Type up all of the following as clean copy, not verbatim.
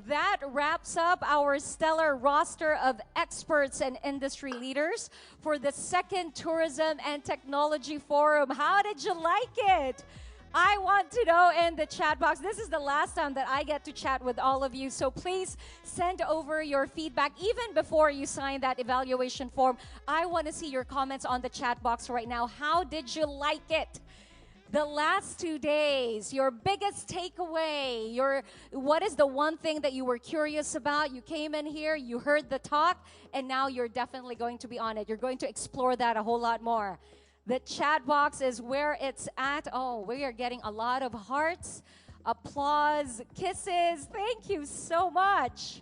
that wraps up our stellar roster of experts and industry leaders for the second Tourism and Technology Forum. How did you like it? I want to know in the chat box. This is the last time that I get to chat with all of you. So please send over your feedback even before you sign that evaluation form. I want to see your comments on the chat box right now. How did you like it? The last 2 days, your biggest takeaway, what is the one thing that you were curious about? You came in here, you heard the talk, and now you're definitely going to be on it. You're going to explore that a whole lot more. The chat box is where it's at. Oh, we are getting a lot of hearts, applause, kisses. Thank you so much.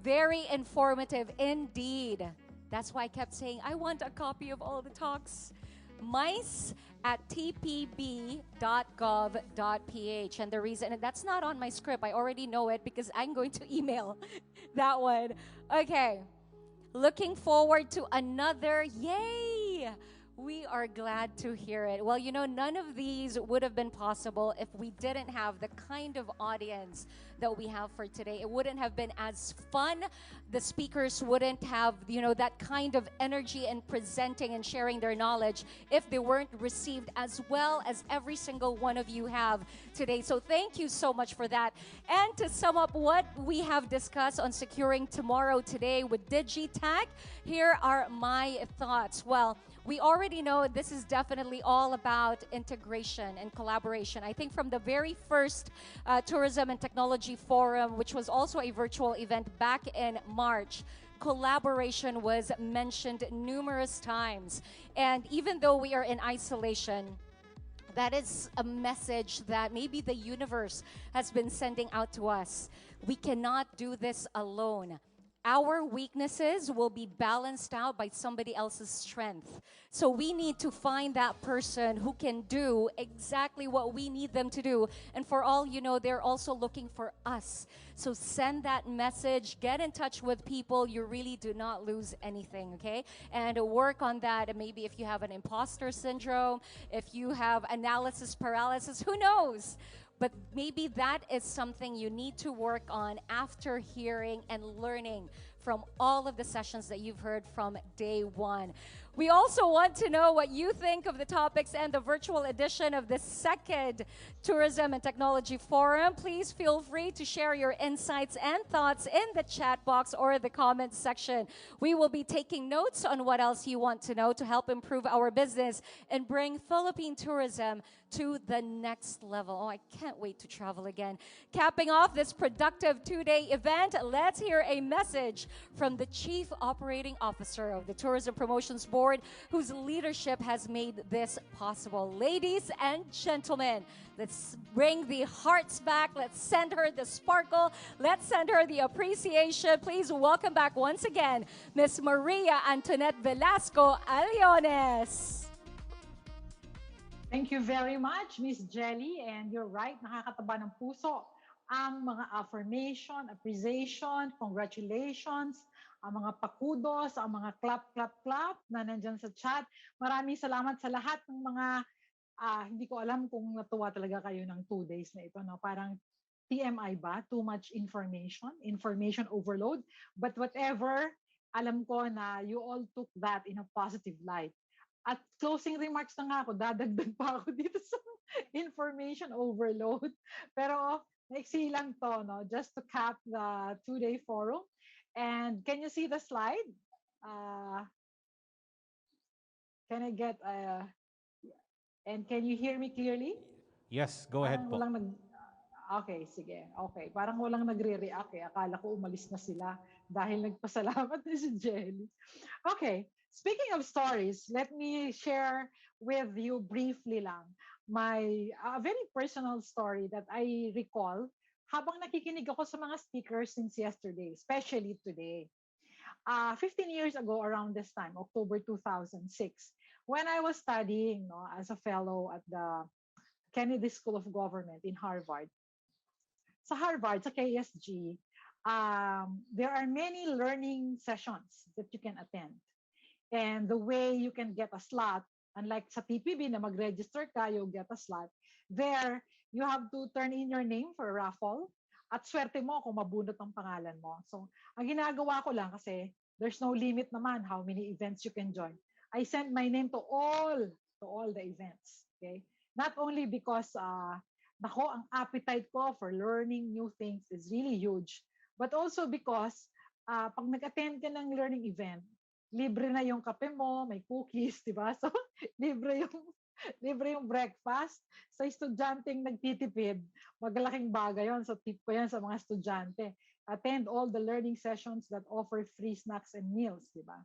Very informative indeed. That's why I kept saying, I want a copy of all the talks. Mice at tpb.gov.ph. And the reason, and that's not on my script, I already know it because I'm going to email that one. Okay, looking forward to another, yay! We are glad to hear it. Well, you know, none of these would have been possible if we didn't have the kind of audience that we have for today. It wouldn't have been as fun. The speakers wouldn't have, you know, that kind of energy in presenting and sharing their knowledge if they weren't received as well as every single one of you have today. So thank you so much for that. And to sum up what we have discussed on securing tomorrow today with Digitech, here are my thoughts. Well, we already know this is definitely all about integration and collaboration. I think from the very first Tourism and Technology Forum, which was also a virtual event back in March, collaboration was mentioned numerous times. And even though we are in isolation, that is a message that maybe the universe has been sending out to us. We cannot do this alone. Our weaknesses will be balanced out by somebody else's strength. So we need to find that person who can do exactly what we need them to do. And for all you know, they're also looking for us. So send that message, get in touch with people. You really do not lose anything, okay? And work on that. And maybe if you have an imposter syndrome, if you have analysis paralysis, who knows? But maybe that is something you need to work on after hearing and learning from all of the sessions that you've heard from day one. We also want to know what you think of the topics and the virtual edition of the second Tourism and Technology Forum. Please feel free to share your insights and thoughts in the chat box or the comments section. We will be taking notes on what else you want to know to help improve our business and bring Philippine tourism to the next level. Oh, I can't wait to travel again. Capping off this productive 2-day event, let's hear a message from the Chief Operating Officer of the Tourism Promotions Board, whose leadership has made this possible. Ladies and gentlemen, let's bring the hearts back. Let's send her the sparkle. Let's send her the appreciation. Please welcome back once again, Miss Maria Antoinette Velasco Aliones. Thank you very much, Miss Jelly. And you're right, nakakataba ng puso ang mga affirmation, appreciation, congratulations, ang mga pakudos, ang mga clap, clap, clap na nandyan sa chat. Maraming salamat sa lahat ng mga, hindi ko alam kung natuwa talaga kayo ng 2 days na ito. No? Parang TMI ba? Too much information, information overload. But whatever, alam ko na you all took that in a positive light. At closing remarks na nga ako, dadagdag pa ako dito sa information overload. Pero maiksi lang to, no? Just to cap the 2-day forum. And can you see the slide? Can I get, and can you hear me clearly? Yes, go ahead po. Okay, sige. Okay, parang walang nagre-react eh. Akala ko umalis na sila dahil nagpasalamat na si Jelly. Okay, speaking of stories, let me share with you briefly lang my very personal story that I recall habang nakikinig ako sa mga speakers since yesterday, especially today. 15 years ago around this time, October 2006, when I was studying as a fellow at the Kennedy School of Government in Harvard. Sa Harvard, sa KSG, there are many learning sessions that you can attend. And the way you can get a slot, unlike sa TPB na mag-register ka, you get a slot. There, you have to turn in your name for a raffle. At swerte mo kung mabunot ang pangalan mo. So, ang ginagawa ko lang kasi there's no limit naman how many events you can join. I send my name to all the events. Okay? Not only because nako, ang appetite ko for learning new things is really huge, but also because pag nag-attend ka ng learning event, libre na yung kape mo, may cookies, di ba? So, libre yung libre yung breakfast. Sa estudyanteng nagtitipid, magalaking bagay yon. So, tip ko yan sa mga estudyante. Attend all the learning sessions that offer free snacks and meals, di ba?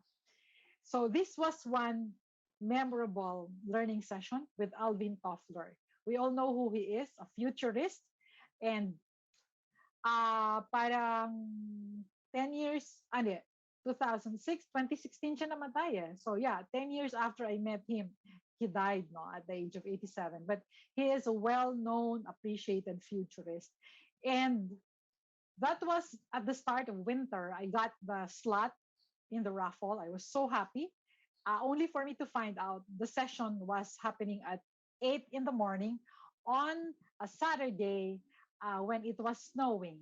So, this was one memorable learning session with Alvin Toffler. We all know who he is, a futurist, and parang 10 years, 2006, 2016 siya namatay eh. So yeah, 10 years after I met him, he died no, at the age of 87. But he is a well-known, appreciated futurist. And that was at the start of winter. I got the slot in the raffle. I was so happy. Only for me to find out the session was happening at 8 in the morning on a Saturday when it was snowing.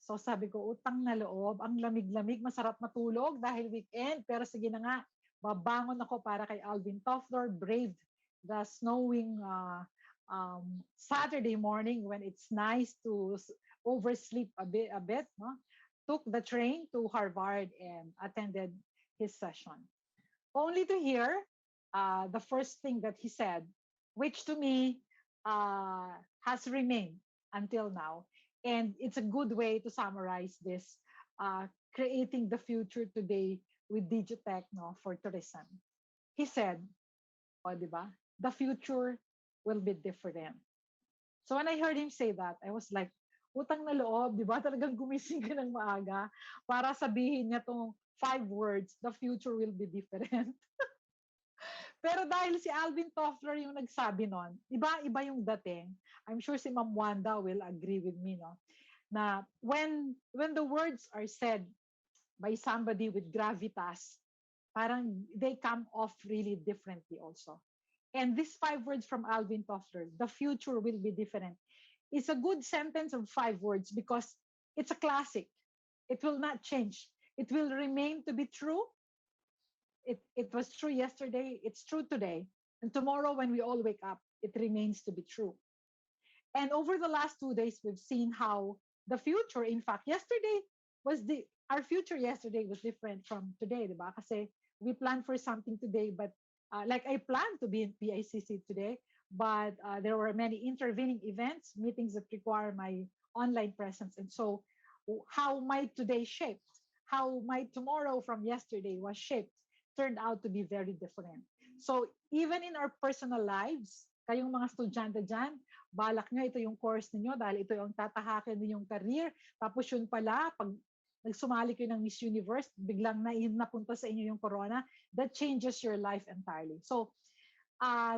So sabi ko, utang na loob, ang lamig-lamig, masarap matulog dahil weekend. Pero sige na nga, babangon ako para kay Alvin Toffler, braved the snowing Saturday morning when it's nice to oversleep a bit, no? Took the train to Harvard and attended his session. Only to hear the first thing that he said, which to me has remained until now. And it's a good way to summarize this, creating the future today with Digitech no, for tourism. He said, o di ba, the future will be different. So when I heard him say that, I was like, utang na loob, di ba? Talagang gumising ka ng maaga para sabihin niya tong 5 words, the future will be different. Pero dahil si Alvin Toffler yung nagsabi nun, iba yung dating. I'm sure si Ma'am Wanda will agree with me, no? Na when the words are said by somebody with gravitas, parang they come off really differently also. And these 5 words from Alvin Toffler, the future will be different, is a good sentence of 5 words because it's a classic. It will not change. It will remain to be true. It was true yesterday, it's true today, and tomorrow when we all wake up, it remains to be true. And over the last 2 days, we've seen how the future, in fact, yesterday was our future yesterday was different from today, diba? Kasi we planned for something today, but like I planned to be in PICC today, but there were many intervening events, meetings that require my online presence. And so how my today shaped, how my tomorrow from yesterday was shaped, turned out to be very different. So even in our personal lives, kayong mga estudyante dyan, balak nyo, ito yung course ninyo dahil ito yung tatahakin ninyong career. Tapos yun pala, pag nagsumali kayo ng Miss Universe, biglang napunta sa inyo yung corona, that changes your life entirely. So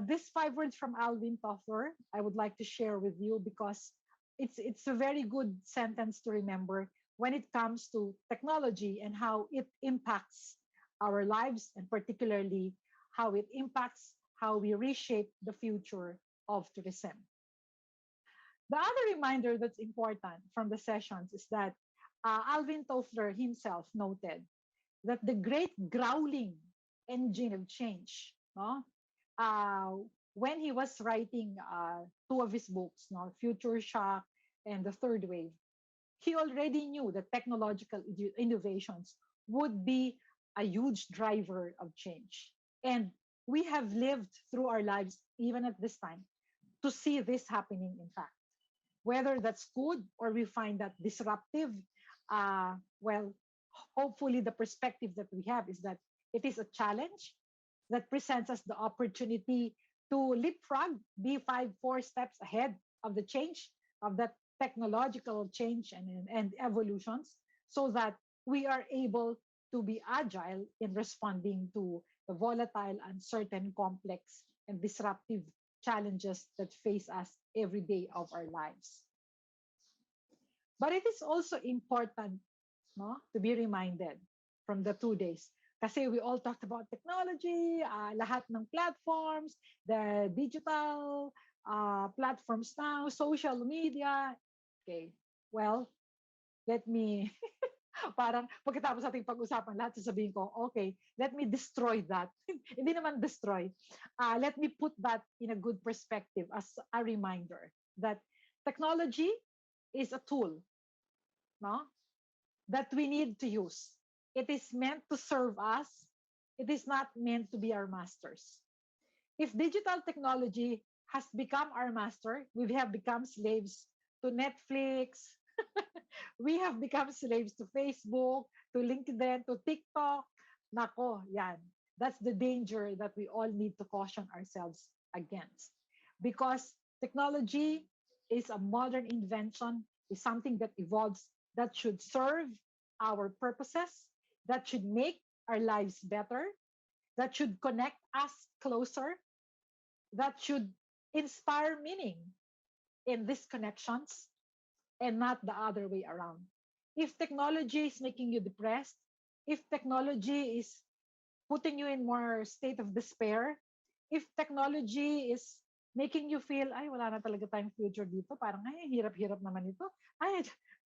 these 5 words from Alvin Toffler, I would like to share with you because it's a very good sentence to remember when it comes to technology and how it impacts our lives, and particularly how it impacts how we reshape the future of tourism. The other reminder that's important from the sessions is that Alvin Toffler himself noted that the great growling engine of change, no, when he was writing 2 of his books, no, Future Shock and The Third Wave, he already knew that technological innovations would be a huge driver of change. And we have lived through our lives, even at this time, to see this happening, in fact. Whether that's good or we find that disruptive, well, hopefully the perspective that we have is that it is a challenge that presents us the opportunity to leapfrog, be 4 steps ahead of the change, of that technological change and evolutions, so that we are able to be agile in responding to the volatile, uncertain, complex, and disruptive challenges that face us every day of our lives. But it is also important, no, to be reminded from the 2 days. Kasi we all talked about technology, lahat ng platforms, the digital platforms now, social media. Okay, well, let me parang pagkatapos nating pag-usapan lahat, sasabihin ko, okay, let me destroy that. Hindi naman destroy. Let me put that in a good perspective as a reminder that technology is a tool, no? That we need to use. It is meant to serve us. It is not meant to be our masters. If digital technology has become our master, we have become slaves to Netflix, we have become slaves to Facebook, to LinkedIn, to TikTok. Nako, yan. That's the danger that we all need to caution ourselves against. Because technology is a modern invention, is something that evolves, that should serve our purposes, that should make our lives better, that should connect us closer, that should inspire meaning in these connections and not the other way around. If technology is making you depressed, if technology is putting you in more state of despair, if technology is making you feel, ay, wala na talaga tayong future dito, parang, ay, hirap-hirap naman ito, ay,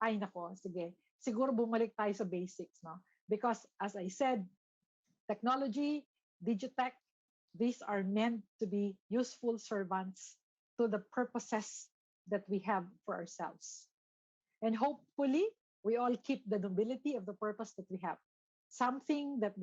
ay, nako, sige. Siguro bumalik tayo sa basics, no? Because as I said, technology, digitech, these are meant to be useful servants to the purposes that we have for ourselves. And hopefully, we all keep the nobility of the purpose that we have. Something that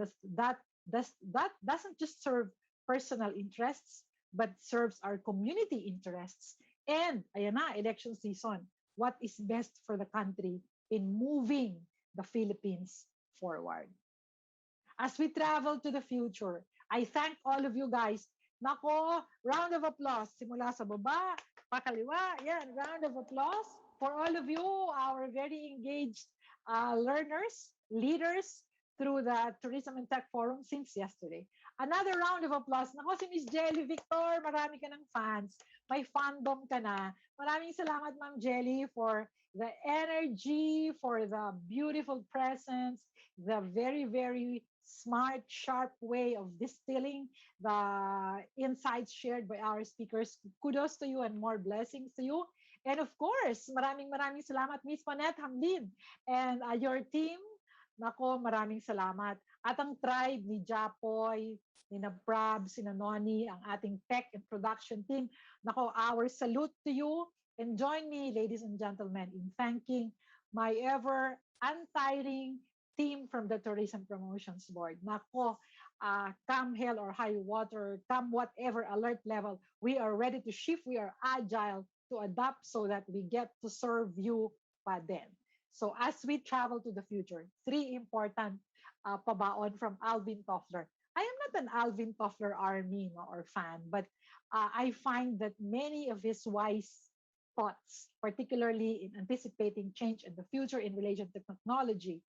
doesn't just serve personal interests, but serves our community interests. And ayan na, election season. What is best for the country in moving the Philippines forward? As we travel to the future, I thank all of you guys. Nako, round of applause. Simula sa baba, pakaliwa. Yan, round of applause for all of you, our very engaged learners, leaders through the Tourism and Tech Forum since yesterday. Another round of applause. Nako, si Miss Jelly Victor, marami ka ng fans. May fandom ka na. Maraming salamat, Ma'am Jelly, for the energy, for the beautiful presence, the very, very smart, sharp way of distilling the insights shared by our speakers. Kudos to you and more blessings to you. And of course, maraming salamat, Miss Panet Hamlin, and your team. Nako, maraming salamat. At ang tribe ni Japoy, ni Prab, si Noni, ang ating tech and production team. Nako, our salute to you. And join me, ladies and gentlemen, in thanking my ever untiring team from the Tourism Promotions Board. Nako, come hell or high water, come whatever alert level, we are ready to shift. We are agile to adapt so that we get to serve you pa din. So as we travel to the future, three important pabaon from Alvin Toffler. I am not an Alvin Toffler army, no, or fan, but I find that many of his wise thoughts, particularly in anticipating change in the future in relation to technology,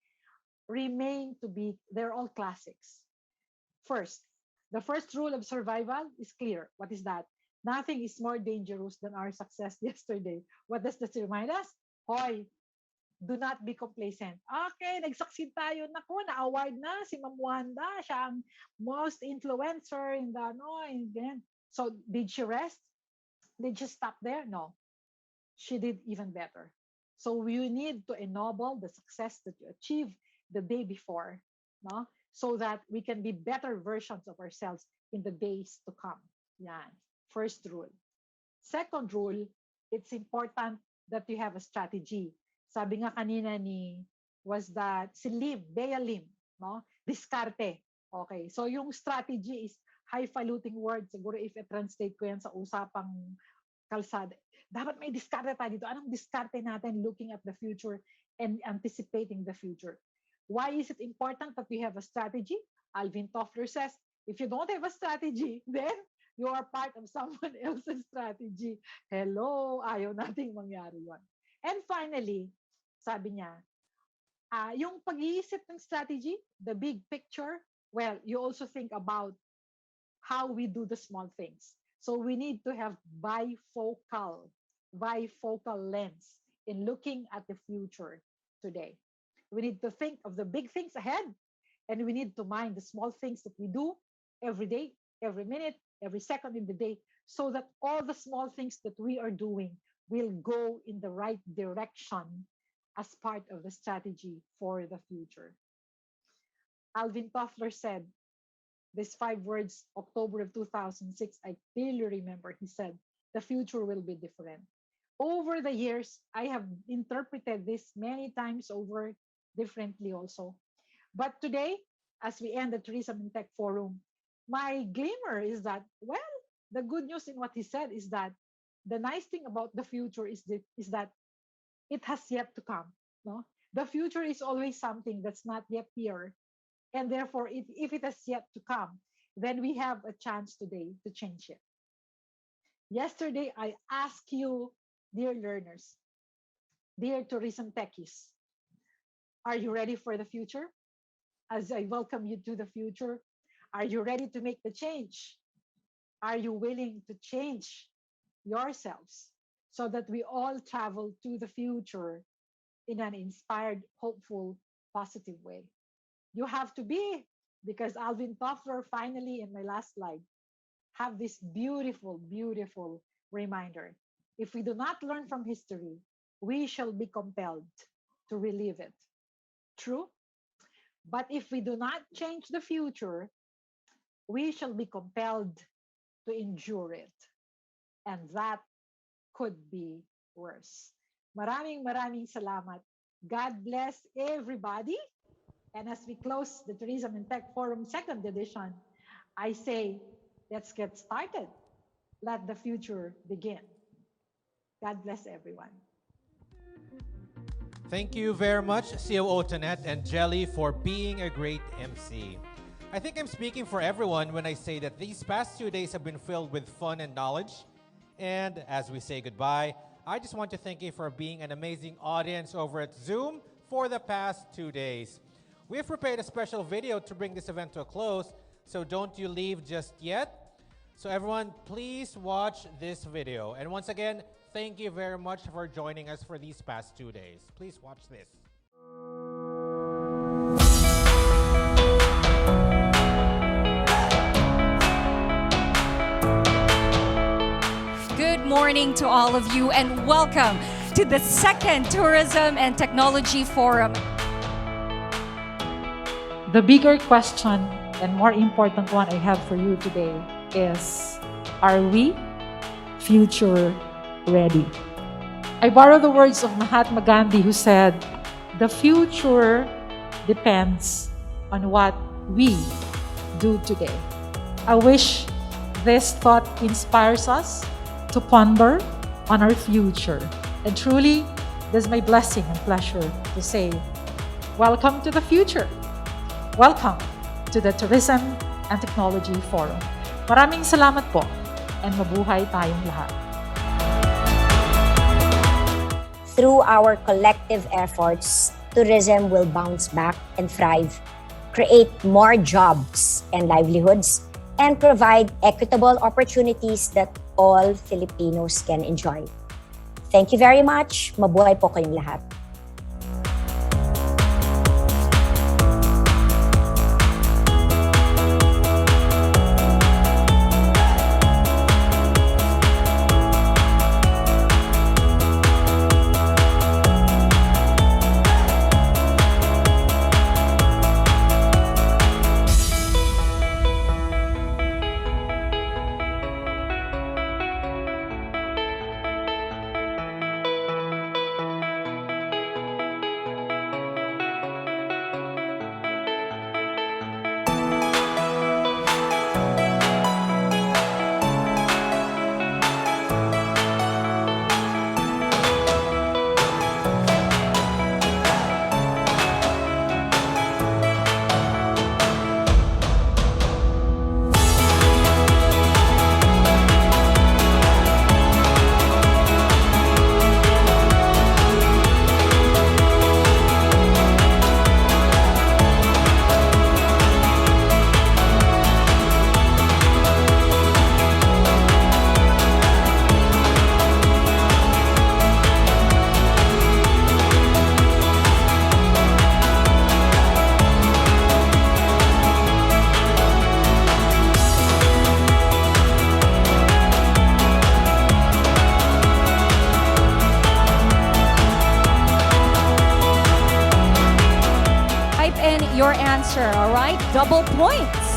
remain to be, they're all classics. First, the first rule of survival is clear. What is that? Nothing is more dangerous than our success yesterday. What does this remind us? Hoy, do not be complacent. Okay, nag-succeed tayo. Naku, na-award na si Ma'am Wanda. Siya ang most influencer in the, no, in the, so did she rest? Did she stop there? No. She did even better. So we need to ennoble the success that you achieved the day before, no? So that we can be better versions of ourselves in the days to come. Yan. First rule. Second rule, it's important that you have a strategy. Sabi nga kanina ni, was that si Lim, Bea Lim, no? Diskarte. Okay. So yung strategy is highfalutin word. Siguro if i-translate ko yan sa usapang kalsada, dapat may diskarte tayo dito. Anong diskarte natin looking at the future and anticipating the future? Why is it important that we have a strategy? Alvin Toffler says, if you don't have a strategy, then you are part of someone else's strategy. Hello, ayaw nating mangyari yon. And finally, sabi niya, yung pag-iisip ng strategy, the big picture, well, you also think about how we do the small things. So we need to have bifocal lens in looking at the future today. We need to think of the big things ahead, and we need to mind the small things that we do every day, every minute, every second in the day, so that all the small things that we are doing will go in the right direction as part of the strategy for the future. Alvin Toffler said these 5 words, October of 2006. I clearly remember he said, the future will be different. Over the years, I have interpreted this many times over differently also. But today, as we end the Tourism and Tech Forum, my glimmer is that, well, the good news in what he said is that the nice thing about the future is that it has yet to come. No, the future is always something that's not yet here, and therefore, if it has yet to come, then we have a chance today to change it. Yesterday, I asked you, dear learners, dear tourism techies, are you ready for the future? As I welcome you to the future, are you ready to make the change? Are you willing to change yourselves so that we all travel to the future in an inspired, hopeful, positive way? You have to be, because Alvin Toffler finally, in my last slide, have this beautiful, beautiful reminder. If we do not learn from history, we shall be compelled to relive it. True? But if we do not change the future, we shall be compelled to endure it. And that could be worse. Maraming maraming salamat. God bless everybody. And as we close the Tourism and Tech Forum second edition, I say, let's get started. Let the future begin. God bless everyone. Thank you very much, COO Tonette and Jelly, for being a great MC. I think I'm speaking for everyone when I say that these past 2 days have been filled with fun and knowledge. And as we say goodbye, I just want to thank you for being an amazing audience over at Zoom for the past 2 days. We have prepared a special video to bring this event to a close, so don't you leave just yet. So everyone, please watch this video. And once again, thank you very much for joining us for these past 2 days. Please watch this. Good morning to all of you and welcome to the second Tourism and Technology Forum. The bigger question and more important one I have for you today is, are we future ready? I borrow the words of Mahatma Gandhi, who said, the future depends on what we do today. I wish this thought inspires us to ponder on our future. And truly, this is my blessing and pleasure to say, welcome to the future. Welcome to the Tourism and Technology Forum. Maraming salamat po and mabuhay tayong lahat. Through our collective efforts, tourism will bounce back and thrive, create more jobs and livelihoods, and provide equitable opportunities that all Filipinos can enjoy. Thank you very much. Mabuhay po kayong lahat. your answer, all right? Double points.